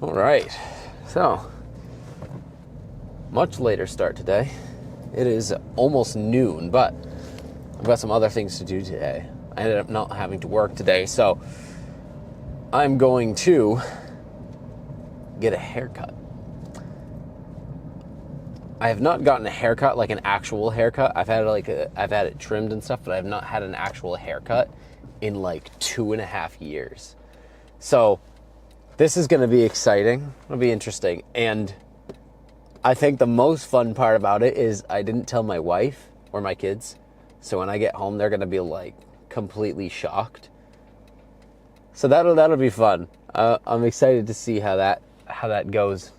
All right, so much later start today. It is almost noon, but I've got some other things to do today. I ended up not having to work today, so I'm going to get a haircut. I have not gotten a haircut, like an actual haircut. I've had it trimmed and stuff, but I have not had an actual haircut in like 2.5 years. So this is going to be exciting. It'll be interesting. And I think the most fun part about it is I didn't tell my wife or my kids. So when I get home, they're going to be like completely shocked. So that'll be fun. I'm excited to see how that goes.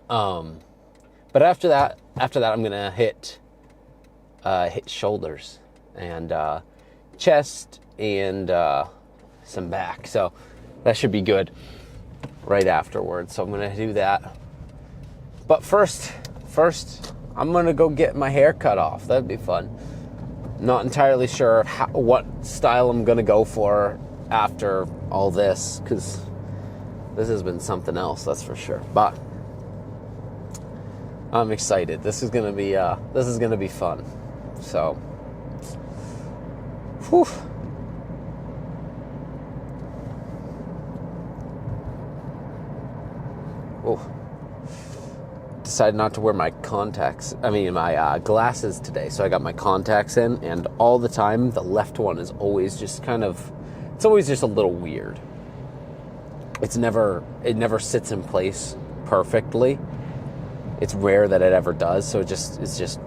But after that, I'm gonna hit shoulders and chest and some back. So that should be good right afterwards. So I'm gonna do that. But first, I'm gonna go get my hair cut off. That'd be fun. Not entirely sure what style I'm gonna go for after all this, because this has been something else, that's for sure. But I'm excited. This is gonna be fun. So, whew. Oh, decided not to wear my my glasses today. So I got my contacts in, and all the time the left one is always just it's always just a little weird. It never sits in place perfectly. It's rare that it ever does, so it's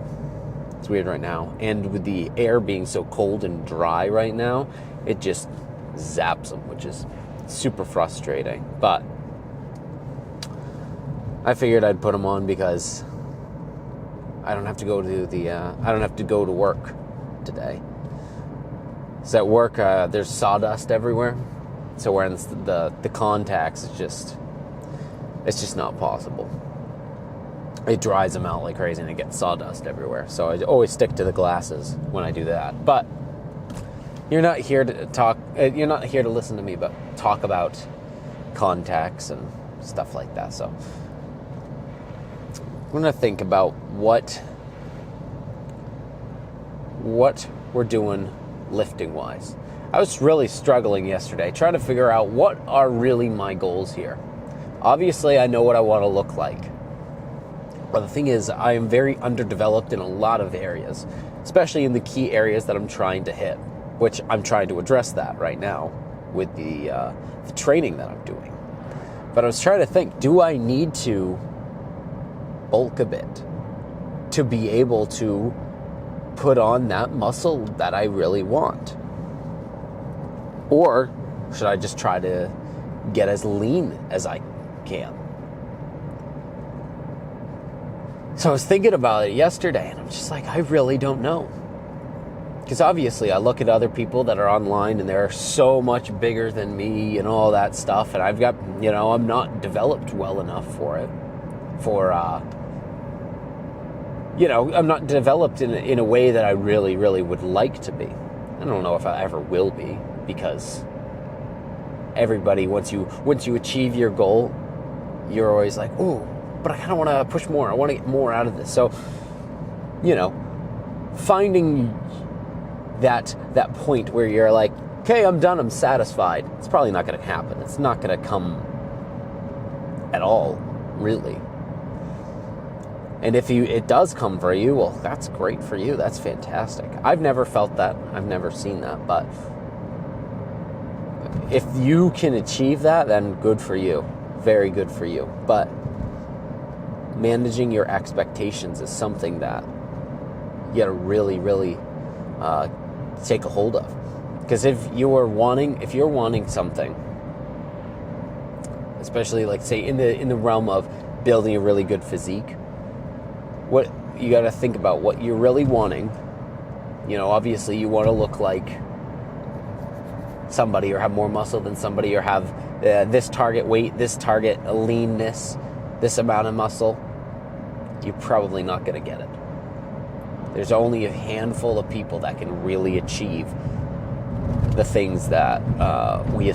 weird right now. And with the air being so cold and dry right now, it just zaps them, which is super frustrating. But I figured I'd put them on because I don't have to go to work today. So at work, there's sawdust everywhere. So wearing the contacts, it's just not possible. It dries them out like crazy and it gets sawdust everywhere. So I always stick to the glasses when I do that. But you're not here to listen to me but talk about contacts and stuff like that. So I'm going to think about what we're doing lifting wise. I was really struggling yesterday trying to figure out what are really my goals here. Obviously, I know what I want to look like. But the thing is, I am very underdeveloped in a lot of areas, especially in the key areas that I'm trying to hit, which I'm trying to address that right now with the training that I'm doing. But I was trying to think, do I need to bulk a bit to be able to put on that muscle that I really want? Or should I just try to get as lean as I can? So I was thinking about it yesterday, and I'm just like, I really don't know. Because obviously I look at other people that are online, and they're so much bigger than me and all that stuff, and I've got, I'm not developed well enough for it. I'm not developed in a way that I really, really would like to be. I don't know if I ever will be, because everybody, once you achieve your goal, you're always like, ooh, but I kind of want to push more. I want to get more out of this. So, finding that point where you're like, okay, I'm done, I'm satisfied. It's probably not going to happen. It's not going to come at all, really. And if it does come for you, well, that's great for you. That's fantastic. I've never felt that. I've never seen that. But if you can achieve that, then good for you. Very good for you. But managing your expectations is something that you gotta really, really take a hold of. Because if you're wanting something, especially like say in the realm of building a really good physique, what you gotta think about what you're really wanting. Obviously you want to look like somebody, or have more muscle than somebody, or have this target weight, this target leanness, this amount of muscle. You're probably not going to get it. There's only a handful of people that can really achieve the things that we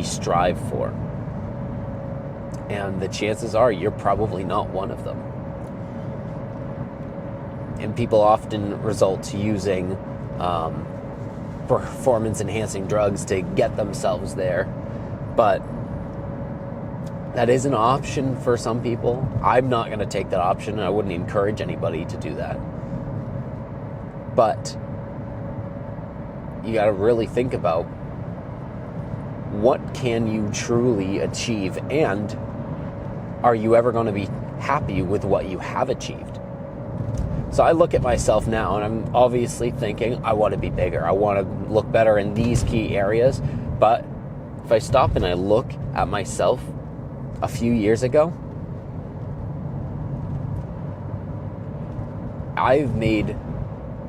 strive for. And the chances are you're probably not one of them. And people often resort to using performance-enhancing drugs to get themselves there. But that is an option for some people. I'm not going to take that option, and I wouldn't encourage anybody to do that. But you got to really think about what can you truly achieve, and are you ever going to be happy with what you have achieved? So I look at myself now, and I'm obviously thinking, I want to be bigger. I want to look better in these key areas. But if I stop and I look at myself a few years ago, I've made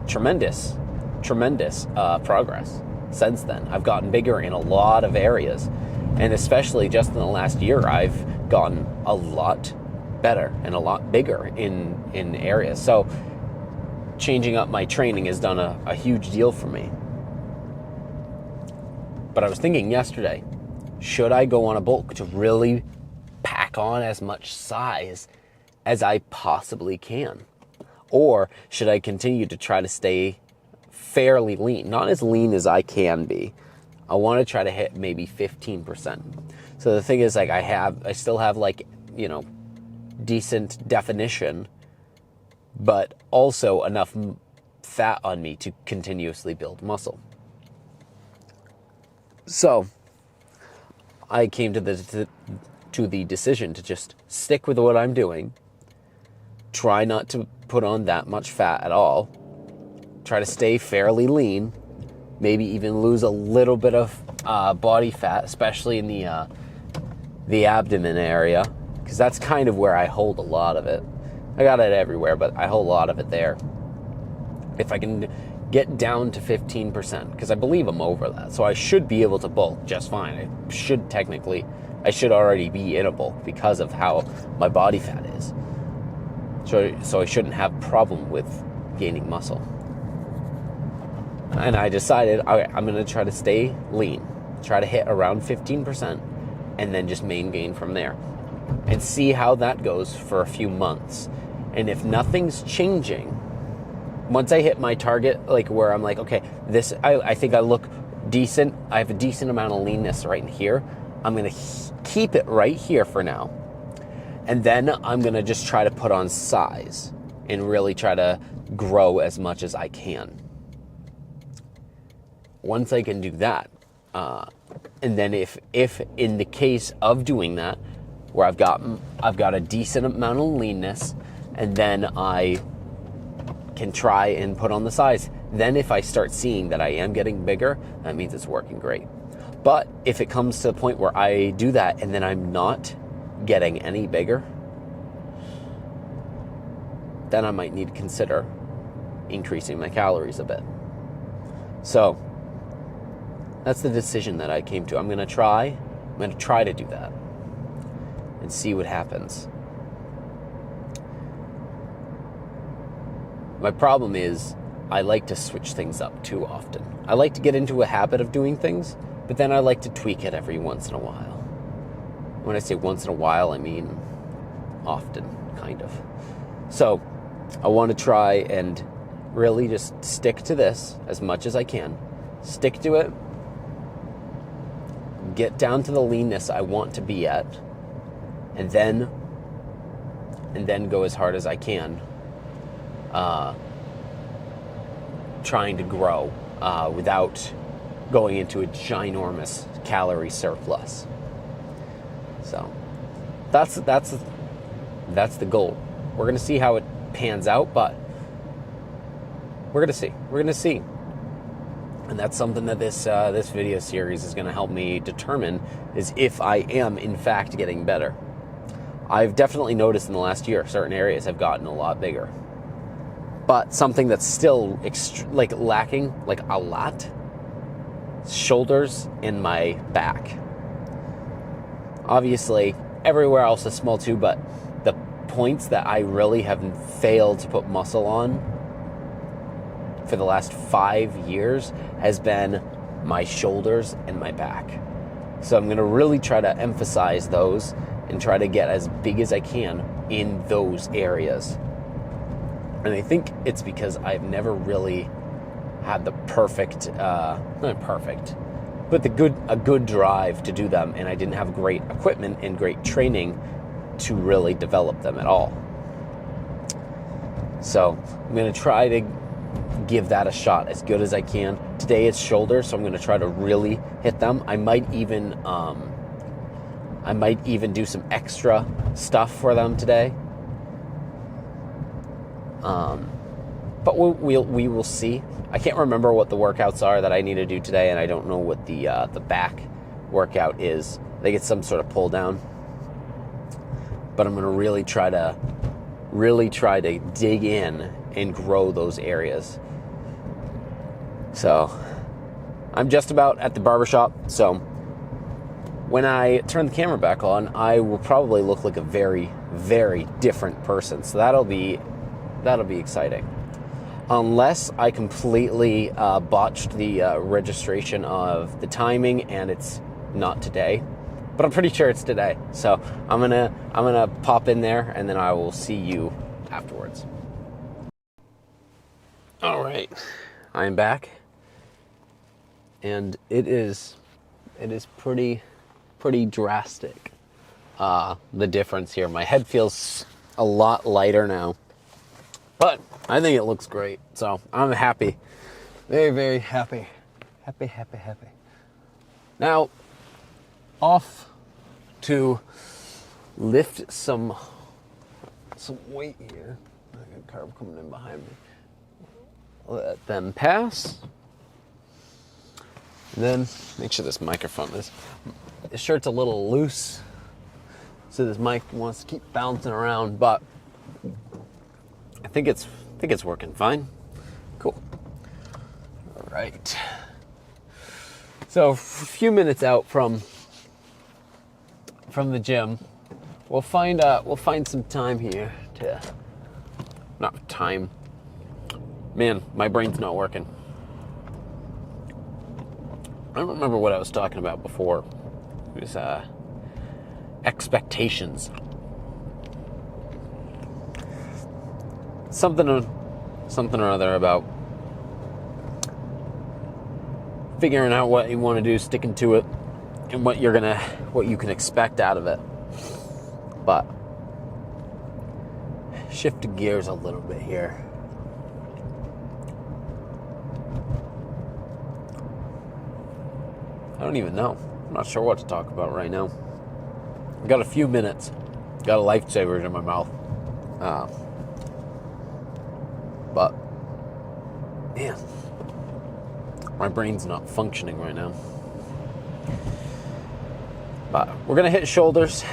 tremendous progress since then. I've gotten bigger in a lot of areas. And especially just in the last year, I've gotten a lot better and a lot bigger in areas. So changing up my training has done a huge deal for me. But I was thinking yesterday, should I go on a bulk to really pack on as much size as I possibly can? Or should I continue to try to stay fairly lean? Not as lean as I can be. I want to try to hit maybe 15%. So the thing is, like, I still have, like, you know, decent definition, but also enough fat on me to continuously build muscle. So I came to the decision to just stick with what I'm doing, try not to put on that much fat at all, try to stay fairly lean, maybe even lose a little bit of body fat, especially in the abdomen area, because that's kind of where I hold a lot of it. I got it everywhere, but I hold a lot of it there. If I can get down to 15%, because I believe I'm over that, so I should be able to bulk just fine. I should already be in a bulk because of how my body fat is. So I shouldn't have problem with gaining muscle. And I decided, I'm going to try to stay lean, try to hit around 15%, and then just main gain from there. And see how that goes for a few months. And if nothing's changing, once I hit my target, like where I'm like, okay, I think I look decent, I have a decent amount of leanness right in here, I'm going to keep it right here for now. And then I'm going to just try to put on size and really try to grow as much as I can. Once I can do that, and then if in the case of doing that, where I've got a decent amount of leanness, and then I can try and put on the size, then if I start seeing that I am getting bigger, that means it's working great. But if it comes to the point where I do that and then I'm not getting any bigger, then I might need to consider increasing my calories a bit. So that's the decision that I came to. I'm going to try to do that and see what happens. My problem is I like to switch things up too often. I like to get into a habit of doing things, but then I like to tweak it every once in a while. When I say once in a while, I mean often, kind of. So I want to try and really just stick to this as much as I can. Stick to it. Get down to the leanness I want to be at. And then go as hard as I can, trying to grow without going into a ginormous calorie surplus. So that's the goal. We're going to see how it pans out, but we're going to see. And that's something that this video series is going to help me determine, is if I am in fact getting better. I've definitely noticed in the last year certain areas have gotten a lot bigger. But something that's still lacking a lot, shoulders and my back. Obviously, everywhere else is small too, but the points that I really have failed to put muscle on for the last 5 years has been my shoulders and my back. So I'm going to really try to emphasize those and try to get as big as I can in those areas. And I think it's because I've never really had the perfect, not perfect, but a good drive to do them, and I didn't have great equipment and great training to really develop them at all. So I'm going to try to give that a shot as good as I can. Today it's shoulders, so I'm going to try to really hit them. I might even do some extra stuff for them today. But we will see. I can't remember what the workouts are that I need to do today, and I don't know what the back workout is. I think it's some sort of pull down. But I'm going to really try to dig in and grow those areas. So I'm just about at the barbershop. So when I turn the camera back on, I will probably look like a very, very different person. So that'll be exciting. Unless I completely botched the registration of the timing and it's not today, but I'm pretty sure it's today. So I'm gonna pop in there and then I will see you afterwards. All right, I'm back, and it is pretty drastic. The difference here. My head feels a lot lighter now. But I think it looks great, so I'm happy. Very, very happy. Happy. Now, off to lift some weight here. I got a car coming in behind me. Let them pass. And then make sure this microphone this shirt's a little loose, so this mic wants to keep bouncing around, but I think it's working fine. Cool. All right. So a few minutes out from the gym, we'll find some time here to, not time. Man, my brain's not working. I don't remember what I was talking about before. It was expectations. Something or other about figuring out what you want to do, sticking to it, and what you can expect out of it. But shift gears a little bit here. I don't even know. I'm not sure what to talk about right now. I've got a few minutes. Got a lifesaver in my mouth. But, man, my brain's not functioning right now. But we're going to hit shoulders,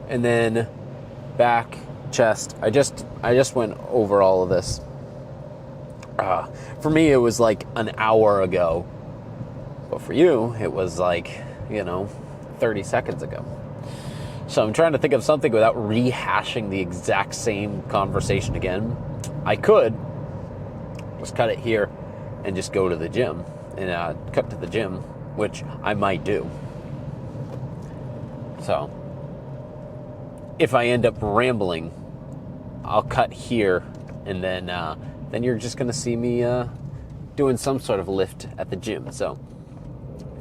and then back, chest. I just went over all of this. For me, it was like an hour ago. But for you, it was like, 30 seconds ago. So I'm trying to think of something without rehashing the exact same conversation again. I could just cut it here and just go to the gym and cut to the gym, which I might do. So if I end up rambling, I'll cut here, and then you're just going to see me doing some sort of lift at the gym. So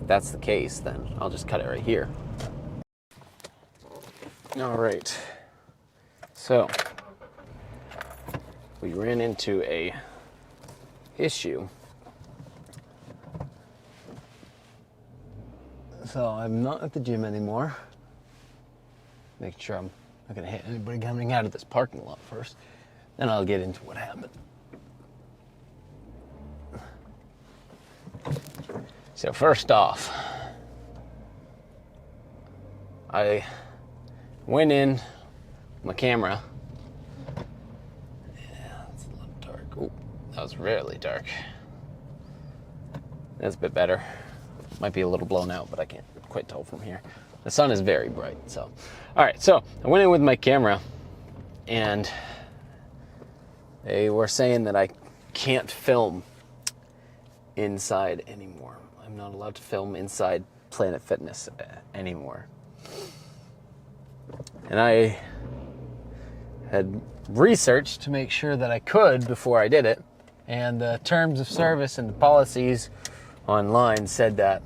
if that's the case, then I'll just cut it right here. All right. So we ran into a issue. So I'm not at the gym anymore. Make sure I'm not going to hit anybody coming out of this parking lot first. Then I'll get into what happened. So first off, I went in my camera. Yeah, it's a little dark. Oh, that was really dark. That's a bit better. Might be a little blown out, but I can't quite tell from here. The sun is very bright, so. All right, so I went in with my camera, and they were saying that I can't film inside anymore. I'm not allowed to film inside Planet Fitness anymore. And I had researched to make sure that I could before I did it. And the terms of service and the policies online said that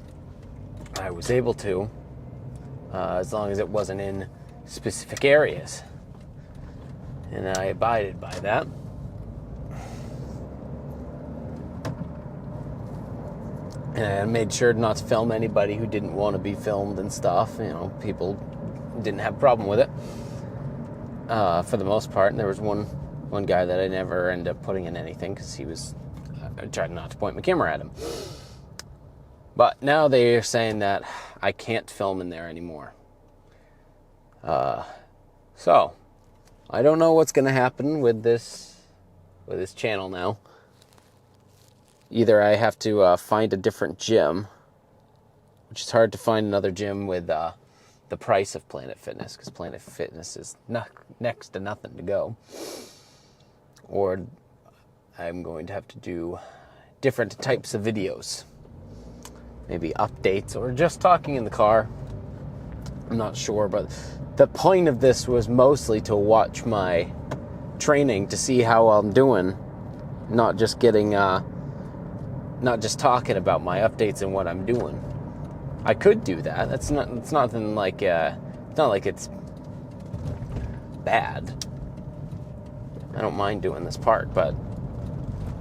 I was able to, as long as it wasn't in specific areas. And I abided by that. And I made sure not to film anybody who didn't want to be filmed and stuff. You know, people didn't have a problem with it, for the most part. And there was one guy that I never ended up putting in anything because I tried not to point my camera at him. But now they're saying that I can't film in there anymore. So I don't know what's going to happen with this channel now. Either I have to find a different gym, which is hard to find another gym with the price of Planet Fitness, because Planet Fitness is next to nothing to go. Or I'm going to have to do different types of videos. Maybe updates or just talking in the car. I'm not sure, but the point of this was mostly to watch my training to see how I'm doing, not just talking about my updates and what I'm doing. I could do that. It's nothing like it's not like it's bad. I don't mind doing this part, but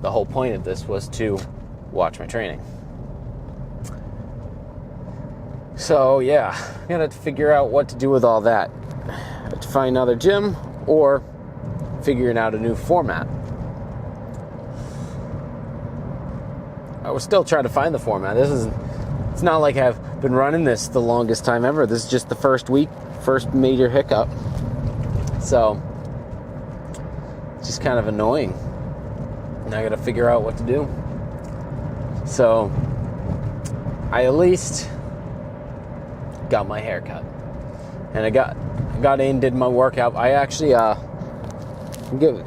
the whole point of this was to watch my training. So yeah, I gotta figure out what to do with all that. To find another gym or figuring out a new format. I was still trying to find the format. It's not like I've been running this the longest time ever. This is just the first major hiccup. So it's just kind of annoying. And I gotta figure out what to do. So I at least got my hair cut. And I got in, did my workout. I actually get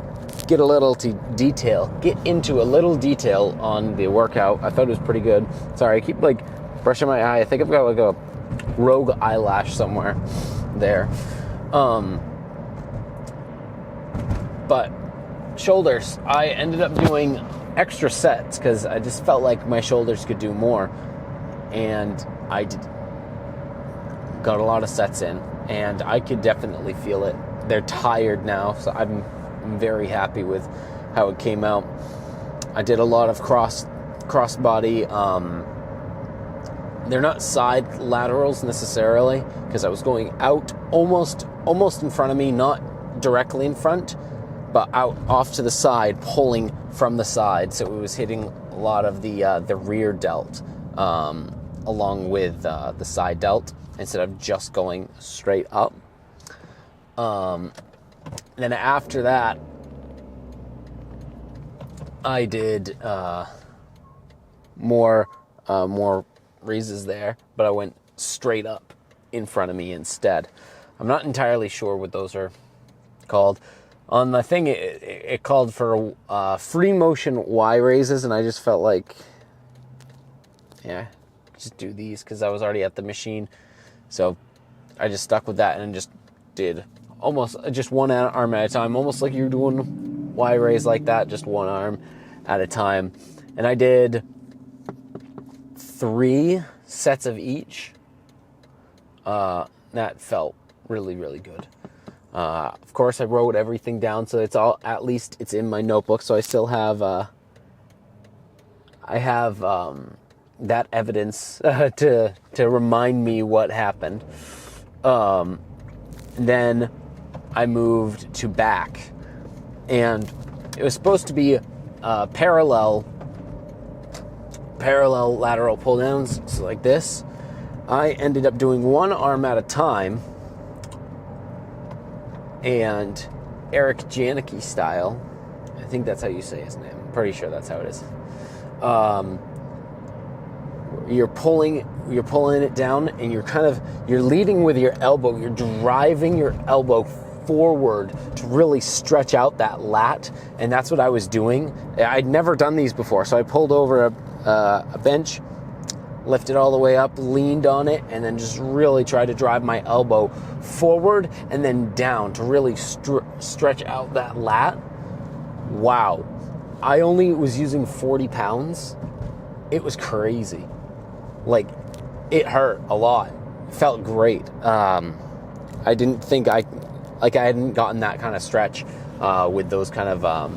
into a little detail on the workout. I thought it was pretty good. Sorry, I keep brushing my eye. I think I've got a rogue eyelash somewhere there. But shoulders, I ended up doing extra sets because I just felt like my shoulders could do more, and I got a lot of sets in, and I could definitely feel it. They're tired now, so I'm very happy with how it came out. I did a lot of cross body. They're not side laterals necessarily, because I was going out almost in front of me, not directly in front, but out off to the side, pulling from the side. So it was hitting a lot of the rear delt, along with the side delt, instead of just going straight up. Then after that, I did more raises there, but I went straight up in front of me instead. I'm not entirely sure what those are called. On the thing, it called for free motion Y raises, and I just felt like, yeah, just do these because I was already at the machine. So I just stuck with that and just did almost just one arm at a time, almost like you're doing Y raise like that, just one arm at a time. And I did 3 sets of each. That felt really, really good. Of course, I wrote everything down, so at least it's in my notebook. So I still have, that evidence to remind me what happened. Then I moved to back, and it was supposed to be parallel lateral pull downs, so like this. I ended up doing one arm at a time, and Eric Janicki style. I think that's how you say his name. I'm pretty sure that's how it is. You're pulling it down, and you're leading with your elbow. You're driving your elbow forward to really stretch out that lat, and that's what I was doing. I'd never done these before, so I pulled over a bench, Lifted all the way up, leaned on it, and then just really tried to drive my elbow forward and then down to really stretch out that lat. Wow. I only was using 40 pounds. It was crazy. Like, it hurt a lot. It felt great. I didn't think I hadn't gotten that kind of stretch with those kind of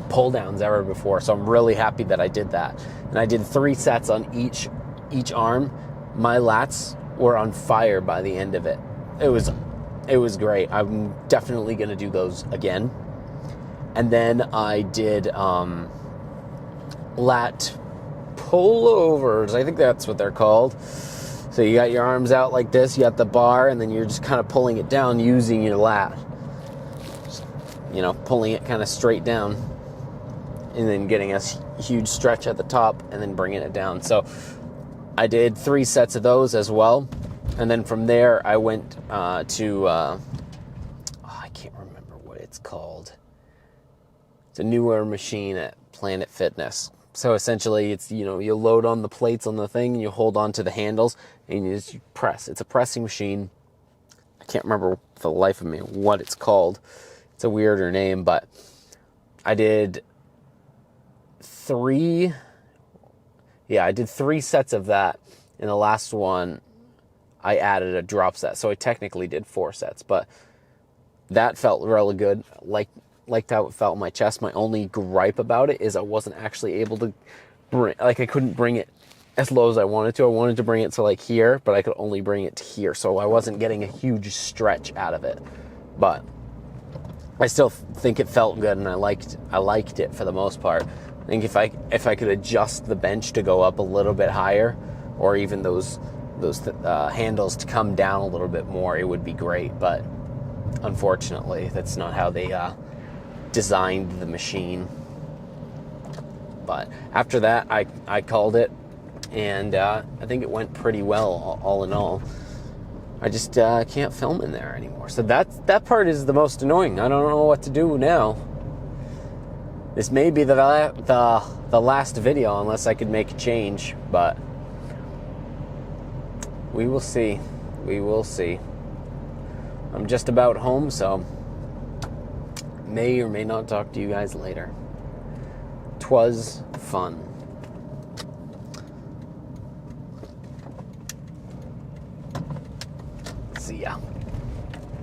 pull downs ever before. So I'm really happy that I did that. And I did 3 sets on each arm. My lats were on fire by the end of it. It was great. I'm definitely going to do those again. And then I did lat pullovers. I think that's what they're called. So you got your arms out like this, you got the bar, and then you're just kind of pulling it down using your lat. Just, pulling it kind of straight down and then getting a huge stretch at the top and then bringing it down. So I did 3 sets of those as well. And then from there, I went to, I can't remember what it's called. It's a newer machine at Planet Fitness. So essentially, it's, you load on the plates on the thing, and you hold on to the handles, and you just press. It's a pressing machine. I can't remember for the life of me what it's called. It's a weirder name, but I did 3 sets of that. In the last one, I added a drop set. So I technically did 4 sets, but that felt really good. Liked how it felt in my chest. My only gripe about it is I wasn't actually able to I couldn't bring it as low as I wanted to. I wanted to bring it to like here, but I could only bring it to here. So I wasn't getting a huge stretch out of it. But I still think it felt good, and I liked it for the most part. I think if I could adjust the bench to go up a little bit higher, or even those handles to come down a little bit more, it would be great. But unfortunately, that's not how they designed the machine. But after that, I called it, and I think it went pretty well, all in all. I just can't film in there anymore. So that part is the most annoying. I don't know what to do now. This may be the last video unless I could make a change, but we will see. We will see. I'm just about home, so may or may not talk to you guys later. 'Twas fun. See ya.